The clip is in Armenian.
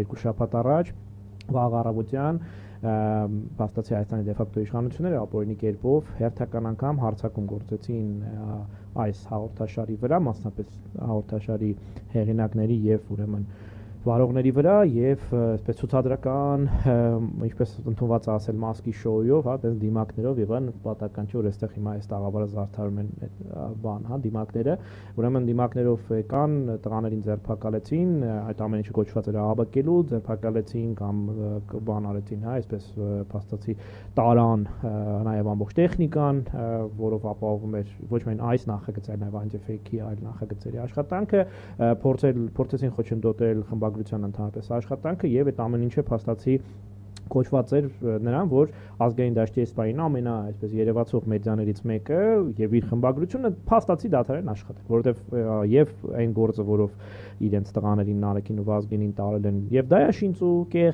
երկու շաբաթ առաջ վաղ առավոտյան փաստացի Հայաստանի դեֆակտո իշխանությունները ապօրինի կերպով հերթական անգամ հարձակում գործեցին այս հաղորդաշարի վրա, մասնապես հաղորդաշարի հեղինակների եւ ուրեմն վարողների վրա եւ այսպես ցուցադրական, ինչպես ընդունված ասել մասկի շոուով, հա, այդպես դիմակներով եւ այն պատահական չէ որ այստեղ հիմա այս տաղավարը զարդարում են բան, հա, դիմակները, ուրեմն դիմակներով եկան, տղաներին ձերբակալեցին, այդ ամեն ինչը կոչված էր ահաբեկելու, ձերբակալեցին կամ բան արեցին, հա, այսպես փաստացի տարան նաեւ ամբողջ տեխնիկան, որով ապահովում էր ոչ միայն այս նախագծը, այլ նաեւ անտիֆեյքի այլ նախագծերի աշխատանքը, փորձեցին խոչընդոտել խմբագրության ընդհանրապես աշխատանքը եւ այդ ամեն ինչը փաստացի կոչված էր նրան, որ ազգային դաշտի էսպային այսպես երևացող մեդիաներից մեկը եւ իր խմբագրությունը փաստացի դադարեն աշխատել, որովհետեւ եւ այն գործը, որով իրենց տղաներին Նարեկին ու Վազգենին տարել են եւ Դայաշինց ու կեղծ